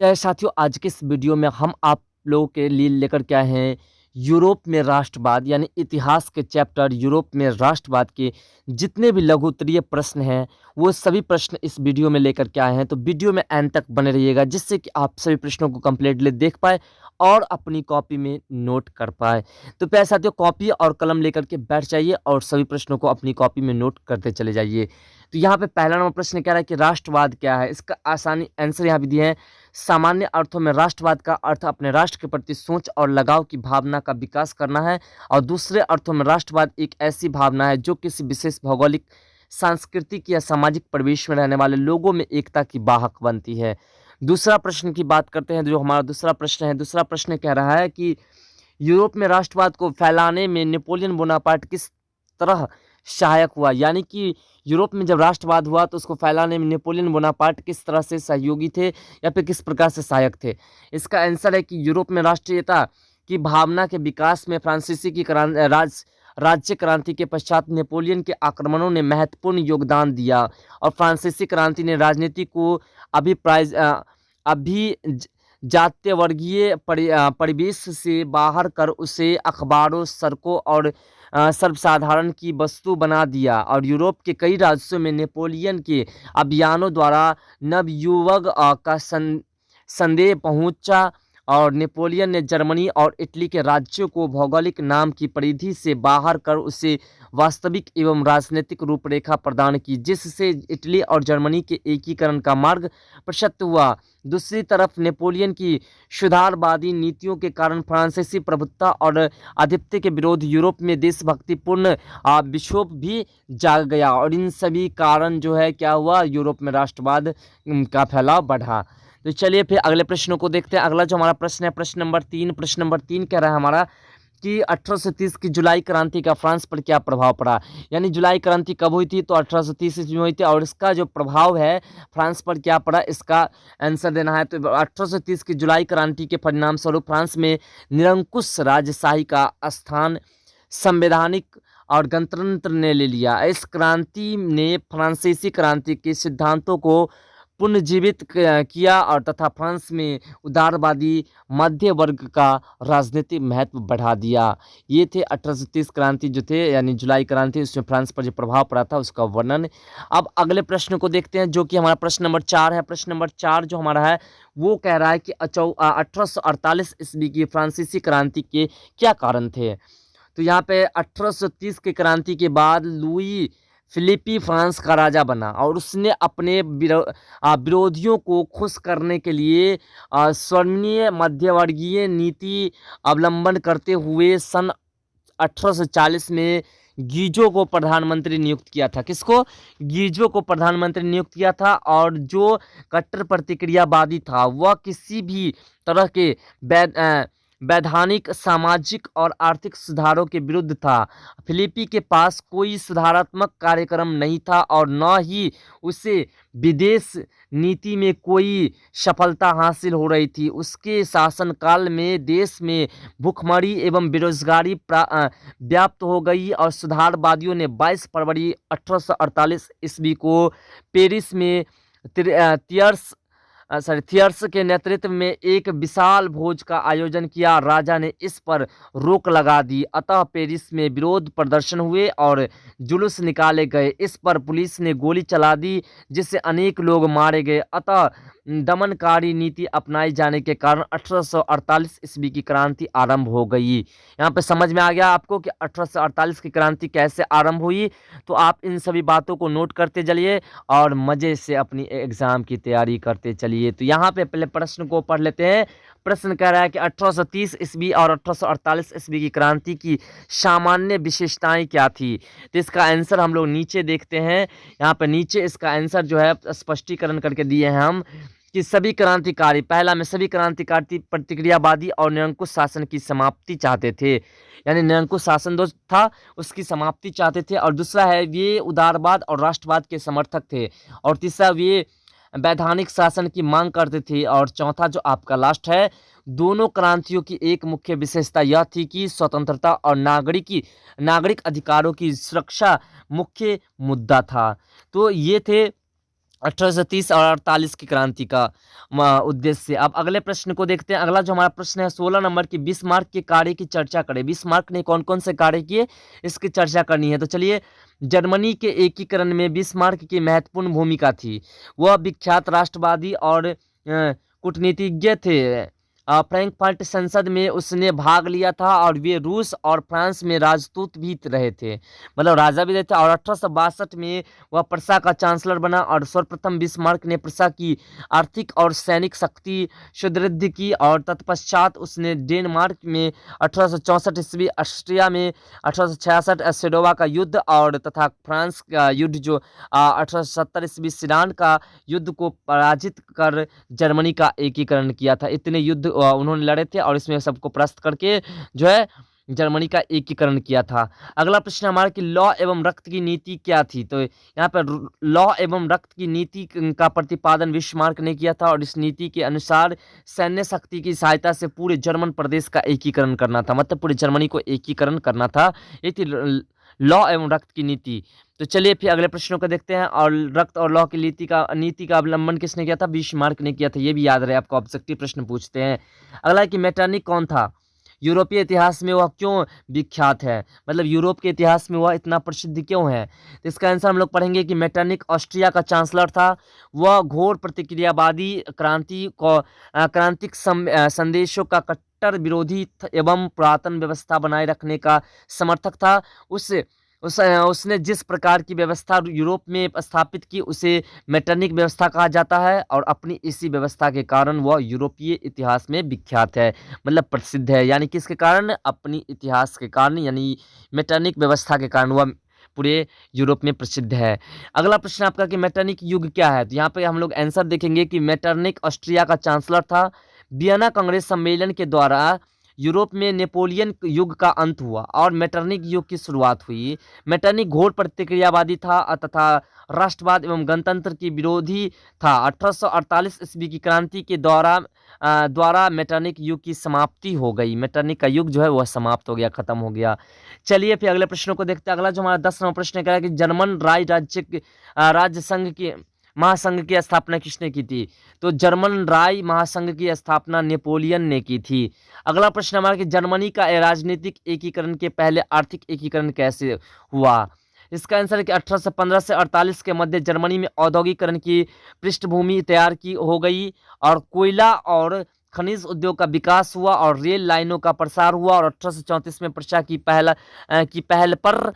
साथियों, आज के इस वीडियो में हम आप लोगों के लिए लेकर के आए हैं यूरोप में राष्ट्रवाद यानी इतिहास के चैप्टर यूरोप में राष्ट्रवाद के जितने भी लघु उत्तरीय प्रश्न हैं वो सभी प्रश्न इस वीडियो में लेकर के आए हैं। तो वीडियो में एंड तक बने रहिएगा जिससे कि आप सभी प्रश्नों को कंप्लीटली देख पाए और अपनी कॉपी में नोट कर पाए। तो प्यारे साथियों, कॉपी और कलम लेकर के बैठ जाइए और सभी प्रश्नों को अपनी कॉपी में नोट करते चले जाइए। तो यहाँ पे पहला नंबर प्रश्न कह रहा है कि राष्ट्रवाद क्या है। इसका आसानी आंसर यहाँ भी दिए हैं। सामान्य अर्थों में राष्ट्रवाद का अर्थ अपने राष्ट्र के प्रति सोच और लगाव की भावना का विकास करना है, और दूसरे अर्थों में राष्ट्रवाद एक ऐसी भावना है जो किसी विशेष भौगोलिक, सांस्कृतिक या सामाजिक परिवेश में रहने वाले लोगों में एकता की वाहक बनती है। दूसरा प्रश्न की बात करते हैं, जो हमारा दूसरा प्रश्न है। दूसरा प्रश्न कह रहा है कि यूरोप में राष्ट्रवाद को फैलाने में नेपोलियन बोनापार्ट किस तरह सहायक हुआ। यानी कि यूरोप में जब राष्ट्रवाद हुआ तो उसको फैलाने में नेपोलियन बोनापार्ट किस तरह से सहयोगी थे या फिर किस प्रकार से सहायक थे। इसका आंसर है कि यूरोप में राष्ट्रीयता की भावना के विकास में फ्रांसीसी की राज्य क्रांति के पश्चात नेपोलियन के आक्रमणों ने महत्वपूर्ण योगदान दिया, और फ्रांसीसी क्रांति ने राजनीति को अभी जातीयवर्गीय परिवेश से बाहर कर उसे अखबारों, सड़कों और सर्वसाधारण की वस्तु बना दिया, और यूरोप के कई राज्यों में नेपोलियन के अभियानों द्वारा नवयुवक का संदेह पहुंचा, और नेपोलियन ने जर्मनी और इटली के राज्यों को भौगोलिक नाम की परिधि से बाहर कर उसे वास्तविक एवं राजनीतिक रूपरेखा प्रदान की, जिससे इटली और जर्मनी के एकीकरण का मार्ग प्रशस्त हुआ। दूसरी तरफ नेपोलियन की सुधारवादी नीतियों के कारण फ्रांसीसी प्रभुत्व और आधिपत्य के विरोध यूरोप में देशभक्तिपूर्ण विक्षोभ भी जाग गया, और इन सभी कारण जो है क्या हुआ, यूरोप में राष्ट्रवाद का फैलाव बढ़ा। तो चलिए फिर अगले प्रश्नों को देखते हैं। अगला जो हमारा प्रश्न है प्रश्न नंबर 3। प्रश्न नंबर 3 कह रहा है हमारा कि 1830 की जुलाई क्रांति का फ्रांस पर क्या प्रभाव पड़ा। यानी जुलाई क्रांति कब हुई थी, तो 1830 ईस्वी में हुई थी, और इसका जो प्रभाव है फ्रांस पर क्या पड़ा, इसका आंसर देना है। तो 1830 की जुलाई क्रांति के परिणाम स्वरूप फ्रांस में निरंकुश राजशाही का स्थान संवैधानिक और गणतंत्र ने ले लिया। इस क्रांति ने फ्रांसीसी क्रांति के सिद्धांतों को पुनर्जीवित किया और तथा फ्रांस में उदारवादी मध्य वर्ग का राजनीतिक महत्व बढ़ा दिया। ये थे 1830 क्रांति जो थे यानी जुलाई क्रांति, उसमें फ्रांस पर जो प्रभाव पड़ा था उसका वर्णन। अब अगले प्रश्न को देखते हैं जो कि हमारा प्रश्न नंबर 4 है। प्रश्न नंबर 4 जो हमारा है वो कह रहा है कि 1848 ईस्वी की फ्रांसीसी क्रांति के क्या कारण थे। तो यहाँ पे 1830 की क्रांति के बाद लुई फिलिपी फ्रांस का राजा बना, और उसने अपने विरोधियों को खुश करने के लिए स्वर्णीय मध्यवर्गीय नीति अवलंबन करते हुए सन 1840 में गीजो को प्रधानमंत्री नियुक्त किया था। किसको? गीजो को प्रधानमंत्री नियुक्त किया था, और जो कट्टर प्रतिक्रियावादी था वह किसी भी तरह के वैधानिक, सामाजिक और आर्थिक सुधारों के विरुद्ध था। फिलिपी के पास कोई सुधारात्मक कार्यक्रम नहीं था और न ही उसे विदेश नीति में कोई सफलता हासिल हो रही थी। उसके शासनकाल में देश में भूखमरी एवं बेरोजगारी व्याप्त हो गई, और सुधारवादियों ने 22 फरवरी 1848 ईस्वी को पेरिस में थियर्स के नेतृत्व में एक विशाल भोज का आयोजन किया। राजा ने इस पर रोक लगा दी, अतः पेरिस में विरोध प्रदर्शन हुए और जुलूस निकाले गए। इस पर पुलिस ने गोली चला दी, जिससे अनेक लोग मारे गए। अतः दमनकारी नीति अपनाई जाने के कारण 1848 ईस्वी की क्रांति आरंभ हो गई। यहाँ पे समझ में आ गया आपको कि 1848 की क्रांति कैसे आरंभ हुई। तो आप इन सभी बातों को नोट करते चलिए और मज़े से अपनी एग्ज़ाम की तैयारी करते चलिए। तो यहाँ पे पहले प्रश्न को पढ़ लेते हैं। प्रश्न कह रहा है कि 1830 ईस्वी और 1848 ईस्वी की क्रांति की सामान्य विशेषताएं क्या थी। तो इसका आंसर हम लोग नीचे देखते हैं। यहाँ पे नीचे इसका आंसर जो है स्पष्टीकरण करके दिए हैं हम कि सभी क्रांतिकारी, पहला में सभी क्रांतिकारी प्रतिक्रियावादी और निरंकुश शासन की समाप्ति चाहते थे, यानी निरंकुश शासन जो था उसकी समाप्ति चाहते थे। और दूसरा है वे उदारवाद और राष्ट्रवाद के समर्थक थे, और तीसरा वे वैधानिक शासन की मांग करते थे, और चौथा जो आपका लास्ट है, दोनों क्रांतियों की एक मुख्य विशेषता यह थी कि स्वतंत्रता और नागरिक अधिकारों की सुरक्षा मुख्य मुद्दा था। तो ये थे 1830 और 48 की क्रांति का उद्देश्य। अब अगले प्रश्न को देखते हैं। अगला जो हमारा प्रश्न है 16 नंबर की, बिस्मार्क के कार्य की चर्चा करें। बिस्मार्क ने कौन कौन से कार्य किए, इसकी चर्चा करनी है। तो चलिए, जर्मनी के एकीकरण में बिस्मार्क की महत्वपूर्ण भूमिका थी। वह विख्यात राष्ट्रवादी और कूटनीतिज्ञ थे। फ्रैंकफर्ट संसद में उसने भाग लिया था और वे रूस और फ्रांस में राजदूत भी रहे थे, मतलब राजा भी रहे थे। और 1862 में वह प्रसा का चांसलर बना और सर्वप्रथम बिस्मार्क ने प्रसा की आर्थिक और सैनिक शक्ति सुदृढ़ की। और तत्पश्चात उसने डेनमार्क में 1864 ईस्वी, ऑस्ट्रिया में 1866 सेडोवा का युद्ध और तथा फ्रांस का युद्ध जो 1870 ईस्वी सिरान का युद्ध को पराजित कर जर्मनी का एकीकरण किया था। इतने युद्ध उन्होंने लड़े थे और इसमें सबको परास्त करके जो है जर्मनी का एकीकरण किया था। अगला प्रश्न हमारा कि लौ एवं रक्त की नीति क्या थी। तो यहाँ पर लौ एवं रक्त की नीति का प्रतिपादन बिस्मार्क ने किया था और इस नीति के अनुसार सैन्य शक्ति की सहायता से पूरे जर्मन प्रदेश का एकीकरण करना था, मतलब पूरे जर्मनी को एकीकरण करना था। ये थी लौ एवं रक्त की नीति। तो चलिए फिर अगले प्रश्नों को देखते हैं। और रक्त और लौ की नीति का अवलंबन किसने किया था, बिस्मार्क ने किया था। ये भी याद रहे, आपको ऑब्जेक्टिव प्रश्न पूछते हैं। अगला है कि मेटरनिक कौन था, यूरोपीय इतिहास में वह क्यों विख्यात है, मतलब यूरोप के इतिहास में वह इतना प्रसिद्ध क्यों है। तो इसका आंसर हम लोग पढ़ेंगे कि मेटरनिक ऑस्ट्रिया का चांसलर था। वह घोर प्रतिक्रियावादी क्रांतिक संदेशों का कट्टर विरोधी एवं पुरातन व्यवस्था बनाए रखने का समर्थक था। उसने जिस प्रकार की व्यवस्था यूरोप में स्थापित की उसे मेटरनिक व्यवस्था कहा जाता है और अपनी इसी व्यवस्था के कारण वह यूरोपीय इतिहास में विख्यात है, मतलब प्रसिद्ध है। यानी किसके कारण, अपनी इतिहास के कारण, यानी मेटरनिक व्यवस्था के कारण वह पूरे यूरोप में प्रसिद्ध है। अगला प्रश्न आपका कि मेटरनिक युग क्या है। तो यहाँ पे हम लोग आंसर देखेंगे कि मेटरनिक ऑस्ट्रिया का चांसलर था। वियना कांग्रेस सम्मेलन के द्वारा यूरोप में नेपोलियन युग का अंत हुआ और मेटरनिक युग की शुरुआत हुई। मेटरनिक घोर प्रतिक्रियावादी था तथा राष्ट्रवाद एवं गणतंत्र की विरोधी था। 1848 ईस्वी की क्रांति के द्वारा मेटरनिक युग की समाप्ति हो गई। मेटरनिक का युग जो है वह समाप्त हो गया, खत्म हो गया। चलिए फिर अगले प्रश्नों को देखते हैं। अगला जो हमारा 10वां प्रश्न क्या है कि जर्मन राज्य संघ की महासंघ की स्थापना किसने की थी। तो जर्मन राय महासंघ की स्थापना नेपोलियन ने की थी। अगला प्रश्न हमारा कि जर्मनी का राजनीतिक एकीकरण के पहले आर्थिक एकीकरण कैसे हुआ। इसका आंसर है कि 1815 से 48 के मध्य जर्मनी में औद्योगिकरण की पृष्ठभूमि तैयार की हो गई और कोयला और खनिज उद्योग का विकास हुआ और रेल लाइनों का प्रसार हुआ। और 1834 में प्रशा की पहल पर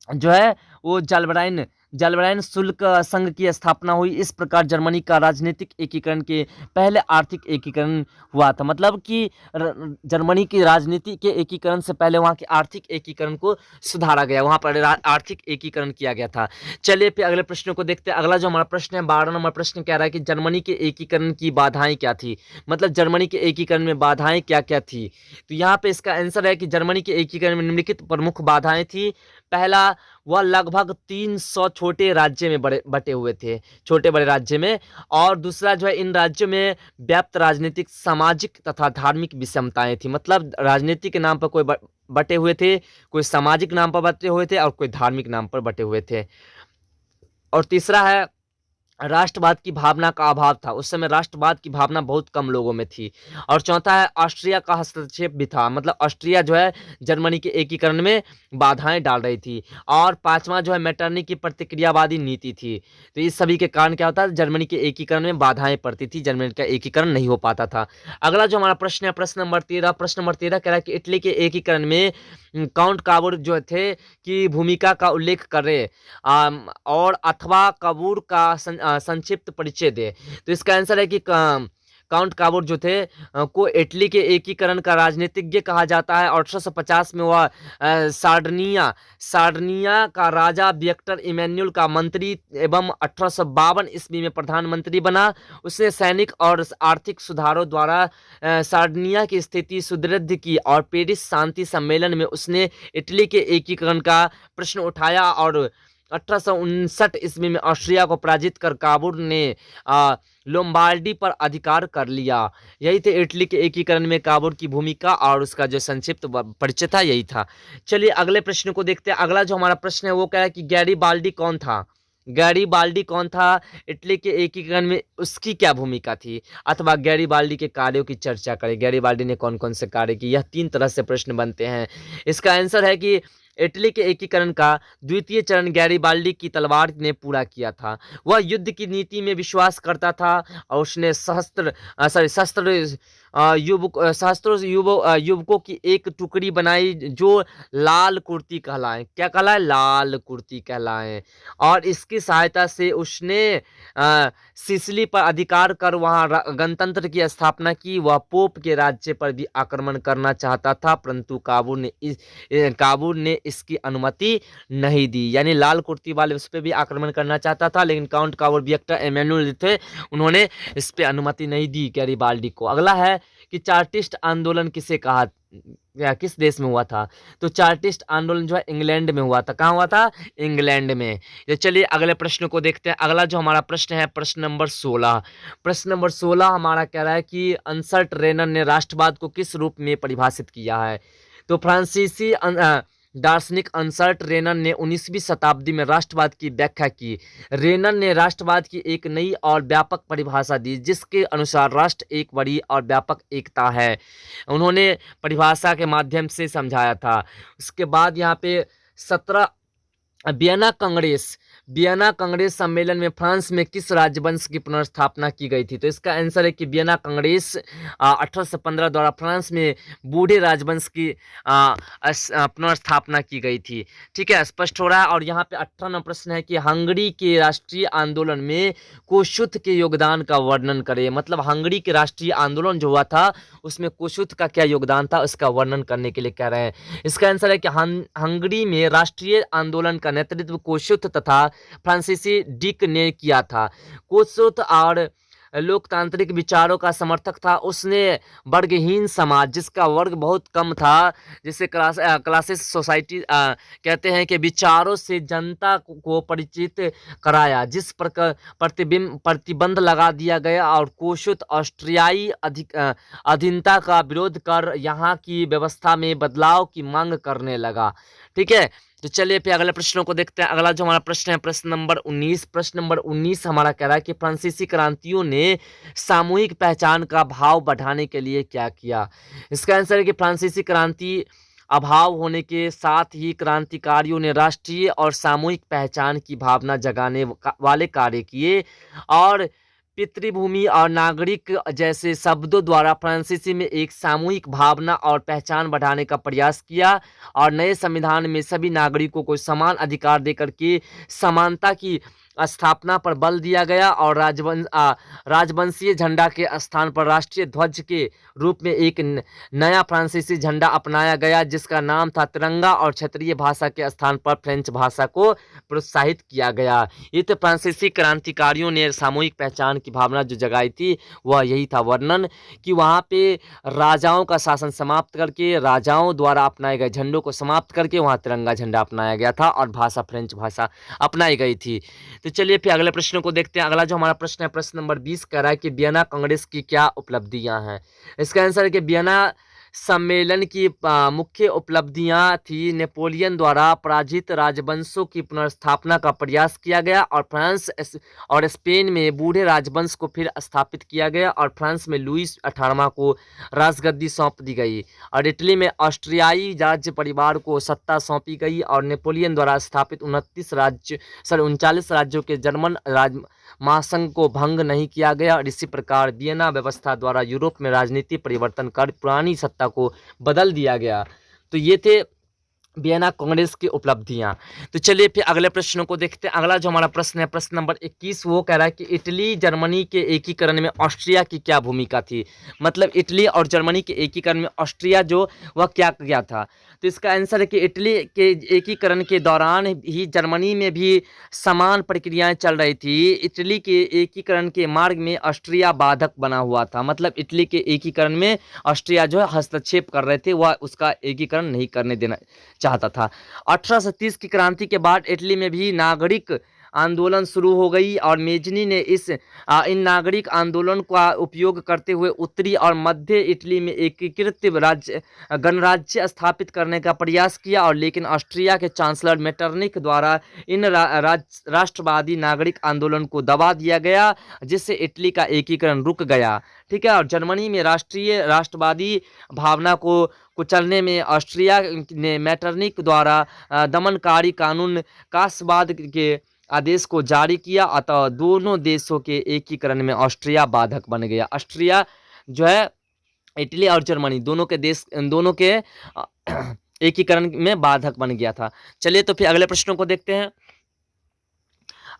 जो है वो जालबराइन शुल्क संघ की स्थापना हुई। इस प्रकार जर्मनी का राजनीतिक एकीकरण के पहले आर्थिक एकीकरण हुआ था, मतलब कि जर्मनी की राजनीति के एकीकरण से पहले वहाँ के आर्थिक एकीकरण को सुधारा गया, वहाँ पर आर्थिक एकीकरण किया गया था। चलिए फिर अगले प्रश्नों को देखते हैं। अगला जो हमारा प्रश्न है 12 नंबर प्रश्न कह रहा है कि जर्मनी के एकीकरण की बाधाएं क्या थी, मतलब जर्मनी के एकीकरण में बाधाएं क्या क्या थी। तो यहाँ पे इसका आंसर है कि जर्मनी के एकीकरण में निम्नलिखित प्रमुख बाधाएं थी। पहला, वह लगभग 300 छोटे राज्य में बटे हुए थे, छोटे बड़े राज्य में। और दूसरा जो है इन राज्यों में व्याप्त राजनीतिक, सामाजिक तथा धार्मिक विषमताएं थी, मतलब राजनीति के नाम पर कोई बटे हुए थे, कोई सामाजिक नाम पर बटे हुए थे और कोई धार्मिक नाम पर बटे हुए थे। और तीसरा है राष्ट्रवाद की भावना का अभाव था, उस समय राष्ट्रवाद की भावना बहुत कम लोगों में थी। और चौथा है ऑस्ट्रिया का हस्तक्षेप भी था, मतलब ऑस्ट्रिया जो है जर्मनी के एकीकरण में बाधाएं डाल रही थी। और पांचवा जो है मेटरनिक की प्रतिक्रियावादी नीति थी। तो इस सभी के कारण क्या होता है, जर्मनी के एकीकरण में बाधाएं पड़ती थी, जर्मनी का एकीकरण नहीं हो पाता था। अगला जो हमारा प्रश्न है प्रश्न नंबर 13 कह रहा है कि इटली के एकीकरण में काउंट काबूर जो थे की भूमिका का उल्लेख करे और अथवा काबूर का संक्षिप्त परिचय दे। तो इसका आंसर है कि काउंट काबूर जो थे को इटली के एकीकरण का राजनीतिज्ञ कहा जाता है। और 1850 में वह सार्डिनिया का राजा विक्टर इमैनुअल का मंत्री एवं 1852 ईस्वी में प्रधानमंत्री बना। उसने सैनिक और आर्थिक सुधारों द्वारा सार्डिनिया की स्थिति सुदृढ़ की और पेरिस शांति सम्मेलन में उसने इटली के एकीकरण का प्रश्न उठाया। और 1859 ईस्वी में ऑस्ट्रिया को पराजित कर काबूर ने लोम्बार्डी पर अधिकार कर लिया। यही थे इटली के एकीकरण में काबूर की भूमिका और उसका जो संक्षिप्त परिचय था, यही था। चलिए अगले प्रश्न को देखते हैं। अगला जो हमारा प्रश्न है वो कह रहा है कि गैरीबाल्डी कौन था। गैरीबाल्डी कौन था, इटली के एकीकरण में उसकी क्या भूमिका थी, अथवा गैरीबाल्डी के कार्यों की चर्चा करें, गैरीबाल्डी ने कौन कौन से कार्य किए। यह 3 तरह से प्रश्न बनते हैं। इसका आंसर है कि इटली के एकीकरण का द्वितीय चरण गैरीबाल्डी की तलवार ने पूरा किया था। वह युद्ध की नीति में विश्वास करता था और उसने सहस्त्रों युवकों की एक टुकड़ी बनाई जो लाल कुर्ती कहलाए। क्या कहलाए? लाल कुर्ती कहलाए। और इसकी सहायता से उसने सिसिली पर अधिकार कर वहाँ गणतंत्र की स्थापना की। वह पोप के राज्य पर भी आक्रमण करना चाहता था, परंतु काबुल ने इसकी अनुमति नहीं दी। यानी लाल कुर्ती वाले उस पर भी आक्रमण करना चाहता था, लेकिन काउंट काबुल विक्टर एमेनुएल थे, उन्होंने इस पे अनुमति नहीं दी गैरीबाल्डी को। अगला है कि चार्टिस्ट आंदोलन किसे कहा या किस देश में हुआ था? तो चार्टिस्ट आंदोलन जो है इंग्लैंड में हुआ था। कहाँ हुआ था? इंग्लैंड में। तो चलिए अगले प्रश्न को देखते हैं। अगला जो हमारा प्रश्न है प्रश्न नंबर 16। प्रश्न नंबर 16 हमारा कह रहा है कि अंसर्ट रेनन ने राष्ट्रवाद को किस रूप में परिभाषित किया है? तो फ्रांसीसी दार्शनिक अंसर्ट रेनन ने 19वीं शताब्दी में राष्ट्रवाद की व्याख्या की। रेनन ने राष्ट्रवाद की एक नई और व्यापक परिभाषा दी, जिसके अनुसार राष्ट्र एक बड़ी और व्यापक एकता है। उन्होंने परिभाषा के माध्यम से समझाया था। उसके बाद यहाँ पे 17 वियना कांग्रेस सम्मेलन में फ्रांस में किस राजवंश की पुनर्स्थापना की गई थी? तो इसका आंसर है कि वियना कांग्रेस 1815 द्वारा फ्रांस में बूढ़े राजवंश की पुनर्स्थापना की गई थी। ठीक है, स्पष्ट हो रहा है। और यहाँ पे 18वां प्रश्न है कि हंगरी के राष्ट्रीय आंदोलन में कोशुत के योगदान का वर्णन करें। मतलब हंगरी के राष्ट्रीय आंदोलन जो हुआ था उसमें कोशुत का क्या योगदान था, उसका वर्णन करने के लिए कह रहे हैं। इसका आंसर है कि हंगरी में राष्ट्रीय आंदोलन का नेतृत्व कोशुत तथा फ्रांसीसी डिक ने किया था। कोशुत और लोकतांत्रिक विचारों का समर्थक था। उसने वर्गहीन समाज, जिसका वर्ग बहुत कम था, जिसे क्लासेस सोसाइटी कहते हैं, कि विचारों से जनता को परिचित कराया, जिस पर प्रतिबंध लगा दिया गया। और कोशुत ऑस्ट्रियाई अधीनता का विरोध कर यहाँ की व्यवस्था में बदलाव की मांग करने लगा। ठीक है, तो चलिए फिर अगले प्रश्नों को देखते हैं। अगला जो हमारा प्रश्न है प्रश्न नंबर 19। प्रश्न नंबर 19 हमारा कह रहा है कि फ्रांसीसी क्रांतियों ने सामूहिक पहचान का भाव बढ़ाने के लिए क्या किया? इसका आंसर है कि फ्रांसीसी क्रांति अभाव होने के साथ ही क्रांतिकारियों ने राष्ट्रीय और सामूहिक पहचान की भावना जगाने वाले कार्य किए, और पितृभूमि और नागरिक जैसे शब्दों द्वारा फ्रांसीसी में एक सामूहिक भावना और पहचान बढ़ाने का प्रयास किया। और नए संविधान में सभी नागरिकों को समान अधिकार देकर के समानता की स्थापना पर बल दिया गया। और राजवंशीय झंडा के स्थान पर राष्ट्रीय ध्वज के रूप में एक नया फ्रांसीसी झंडा अपनाया गया, जिसका नाम था तिरंगा। और क्षेत्रीय भाषा के स्थान पर फ्रेंच भाषा को प्रोत्साहित किया गया। ये तो फ्रांसीसी क्रांतिकारियों ने सामूहिक पहचान की भावना जो जगाई थी वह यही था वर्णन, कि वहाँ पे राजाओं का शासन समाप्त करके, राजाओं द्वारा अपनाए गए झंडों को समाप्त करके वहाँ तिरंगा झंडा अपनाया गया था और भाषा फ्रेंच भाषा अपनाई गई थी। तो चलिए फिर अगले प्रश्न को देखते हैं। अगला जो हमारा प्रश्न है प्रश्न नंबर 20 कह रहा है कि वियना कांग्रेस की क्या उपलब्धियां हैं? इसका आंसर है कि वियना सम्मेलन की मुख्य उपलब्धियां थी नेपोलियन द्वारा पराजित राजवंशों की पुनर्स्थापना का प्रयास किया गया, और फ्रांस और स्पेन में बूढ़े राजवंश को फिर स्थापित किया गया, और फ्रांस में लुईस 18वां को राजगद्दी सौंप दी गई, और इटली में ऑस्ट्रियाई राज्य परिवार को सत्ता सौंपी गई, और नेपोलियन द्वारा स्थापित 39 राज्यों के जर्मन राज महासंघ को भंग नहीं किया गया। और इसी प्रकार वियना व्यवस्था द्वारा यूरोप में राजनीति परिवर्तन कर पुरानी सत्ता को बदल दिया गया। तो ये थे वियना कांग्रेस की उपलब्धियां। तो चलिए फिर अगले प्रश्नों को देखते हैं। अगला जो हमारा प्रश्न है प्रश्न नंबर 21, वो कह रहा है कि इटली जर्मनी के एकीकरण में ऑस्ट्रिया की क्या भूमिका थी? मतलब इटली और जर्मनी के एकीकरण में ऑस्ट्रिया जो वह क्या किया था? तो इसका आंसर है कि इटली के एकीकरण के दौरान ही जर्मनी में भी समान प्रक्रियाएं चल रही थी। इटली के एकीकरण के मार्ग में ऑस्ट्रिया बाधक बना हुआ था। मतलब इटली के एकीकरण में ऑस्ट्रिया जो है हस्तक्षेप कर रहे थे, वह उसका एकीकरण नहीं करने देना चाहता था। 1830 की क्रांति के बाद इटली में भी नागरिक आंदोलन शुरू हो गई और मेजनी ने इन नागरिक आंदोलन का उपयोग करते हुए उत्तरी और मध्य इटली में एकीकृत गणराज्य स्थापित करने का प्रयास किया और लेकिन ऑस्ट्रिया के चांसलर मेटरनिक द्वारा इन राष्ट्रवादी नागरिक आंदोलन को दबा दिया गया, जिससे इटली का एकीकरण रुक गया। ठीक है, और जर्मनी में राष्ट्रवादी भावना को कुचलने में ऑस्ट्रिया ने मेटरनिक द्वारा दमनकारी कानून कासवाद के आदेश को जारी किया। अतः दोनों देशों के एकीकरण में ऑस्ट्रिया बाधक बन गया। ऑस्ट्रिया जो है इटली और जर्मनी दोनों के एकीकरण में बाधक बन गया था। चलिए तो फिर अगले प्रश्नों को देखते हैं।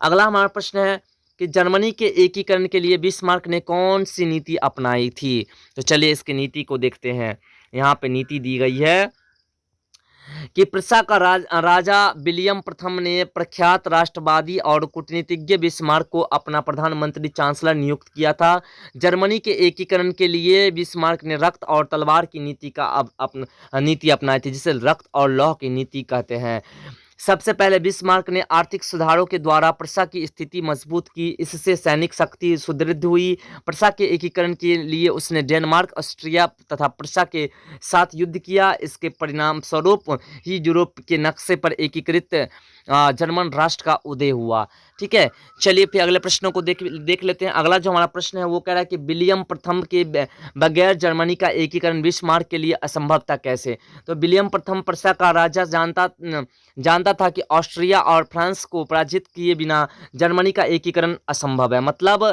अगला हमारा प्रश्न है कि जर्मनी के एकीकरण के लिए बिस्मार्क ने कौन सी नीति अपनाई थी। तो चलिए इसकी नीति को देखते हैं। यहाँ पे नीति दी गई है कि प्रुस्सिया का राजा विलियम प्रथम ने प्रख्यात राष्ट्रवादी और कूटनीतिज्ञ बिस्मार्क को अपना प्रधानमंत्री चांसलर नियुक्त किया था। जर्मनी के एकीकरण के लिए बिस्मार्क ने रक्त और तलवार की नीति अपनाई थी, जिसे रक्त और लौह की नीति कहते हैं। सबसे पहले बिस्मार्क ने आर्थिक सुधारों के द्वारा प्रुस्सिया की स्थिति मजबूत की, इससे सैनिक शक्ति सुदृढ़ हुई। प्रुस्सिया के एकीकरण के लिए उसने डेनमार्क, ऑस्ट्रिया तथा प्रुस्सिया के साथ युद्ध किया। इसके परिणाम स्वरूप ही यूरोप के नक्शे पर एकीकृत जर्मन राष्ट्र का उदय हुआ। ठीक है, चलिए फिर अगले प्रश्नों को देख लेते हैं। अगला जो हमारा प्रश्न है वो कह रहा है कि विलियम प्रथम के बगैर जर्मनी का एकीकरण बिस्मार्क के लिए असंभव था, कैसे। तो विलियम प्रथम प्रुस्सिया का राजा जानता था कि ऑस्ट्रिया और फ्रांस को पराजित किए बिना जर्मनी का एकीकरण असंभव है। मतलब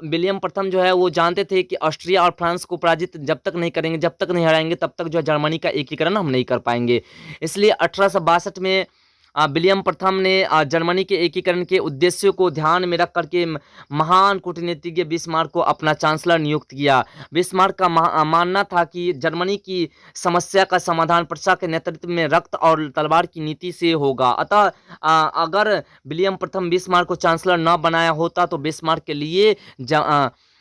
विलियम प्रथम जो है वो जानते थे कि ऑस्ट्रिया और फ्रांस को पराजित जब तक नहीं करेंगे, जब तक नहीं हराएंगे, तब तक जो है जर्मनी का एकीकरण हम नहीं कर पाएंगे। इसलिए 1862 में विलियम प्रथम ने जर्मनी के एकीकरण के उद्देश्यों को ध्यान में रख करके महान कूटनीतिज्ञ बिस्मार्क को अपना चांसलर नियुक्त किया। बिस्मार्क का मानना था कि जर्मनी की समस्या का समाधान प्रुस्सिया के नेतृत्व में रक्त और तलवार की नीति से होगा। अतः अगर विलियम प्रथम बिस्मार्क को चांसलर न बनाया होता तो बिस्मार्क के लिए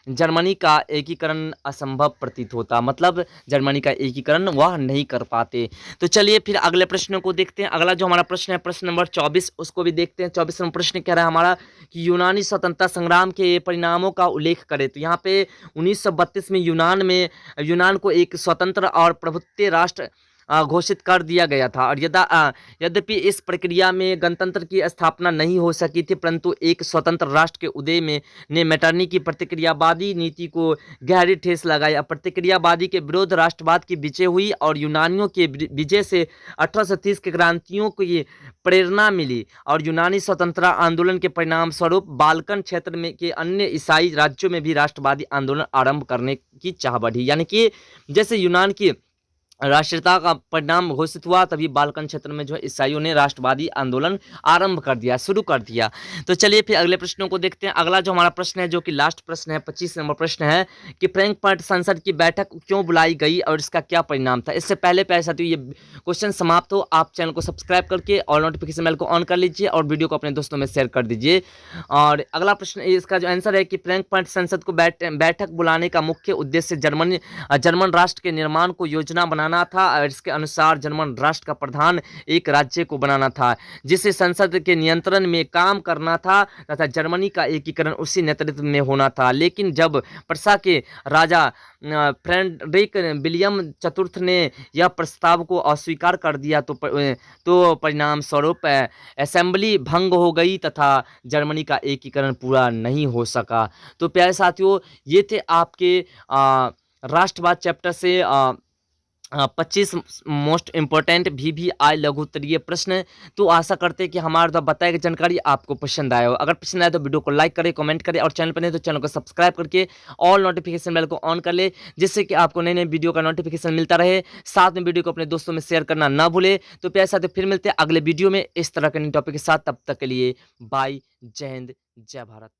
जर्मनी का एकीकरण असंभव प्रतीत होता। मतलब जर्मनी का एकीकरण वह नहीं कर पाते। तो चलिए फिर अगले प्रश्नों को देखते हैं। अगला जो हमारा प्रश्न है प्रश्न नंबर 24, उसको भी देखते हैं। 24वां प्रश्न कह रहा है हमारा कि यूनानी स्वतंत्रता संग्राम के परिणामों का उल्लेख करें। तो यहाँ पे 1932 में यूनान को एक स्वतंत्र और प्रभुत्व राष्ट्र घोषित कर दिया गया था। और यद्यपि इस प्रक्रिया में गणतंत्र की स्थापना नहीं हो सकी थी, परंतु एक स्वतंत्र राष्ट्र के उदय ने मेटरनी की प्रतिक्रियावादी नीति को गहरी ठेस लगाई। प्रतिक्रियावादी के विरुद्ध राष्ट्रवाद की विजय हुई और यूनानियों के विजय से 1830 के क्रांतियों की प्रेरणा मिली और यूनानी स्वतंत्रता आंदोलन के परिणाम स्वरूप बाल्कन क्षेत्र में के अन्य ईसाई राज्यों में भी राष्ट्रवादी आंदोलन आरंभ करने की चाह बढ़ी। यानी कि जैसे यूनान की राष्ट्रीयता का परिणाम घोषित हुआ, तभी बाल्कन क्षेत्र में जो है ईसाइयों ने राष्ट्रवादी आंदोलन आरंभ कर दिया, शुरू कर दिया। तो चलिए फिर अगले प्रश्नों को देखते हैं। अगला जो हमारा प्रश्न है, जो कि लास्ट प्रश्न है, 25 नंबर प्रश्न है कि फ्रैंकफर्ट संसद की बैठक क्यों बुलाई गई और इसका क्या परिणाम था। इससे पहले प्यारे साथियों, ये क्वेश्चन समाप्त हो, आप चैनल को सब्सक्राइब करके और नोटिफिकेशन बेल को ऑन कर लीजिए और वीडियो को अपने दोस्तों में शेयर कर दीजिए। और अगला प्रश्न, इसका जो आंसर है कि फ्रैंकफर्ट संसद को बैठक बुलाने का मुख्य उद्देश्य जर्मन राष्ट्र के निर्माण को योजना बनाना था और इसके अनुसार जर्मन राष्ट्र का प्रधान एक राज्य को बनाना था जिसे संसद के नियंत्रण में काम करना था तथा जर्मनी का एकीकरण उसी नेतृत्व में होना था। लेकिन जब प्रुस्सिया के राजा फ्रेडरिक विलियम चतुर्थ ने यह प्रस्ताव को अस्वीकार कर दिया तो परिणाम स्वरूप असेंबली भंग हो गई तथा जर्मनी का एकीकरण पूरा नहीं हो सका। तो प्यारे साथियों, ये थे आपके राष्ट्रवाद चैप्टर से 25 मोस्ट इम्पोर्टेंट VVI लघु उत्तरीय प्रश्न। तो आशा करते हैं कि हमारे द्वारा बताई गई जानकारी आपको पसंद आया हो। अगर पसंद आए तो वीडियो को लाइक करें, कमेंट करें और चैनल पर नहीं तो चैनल को सब्सक्राइब करके ऑल नोटिफिकेशन बेल को ऑन कर ले, जिससे कि आपको नए नए वीडियो का नोटिफिकेशन मिलता रहे। साथ में वीडियो को अपने दोस्तों में शेयर करना ना भूले। तो प्यारे साथियों, फिर मिलते हैं अगले वीडियो में इस तरह के नए टॉपिक के साथ। तब तक के लिए बाय, जय हिंद, जय भारत।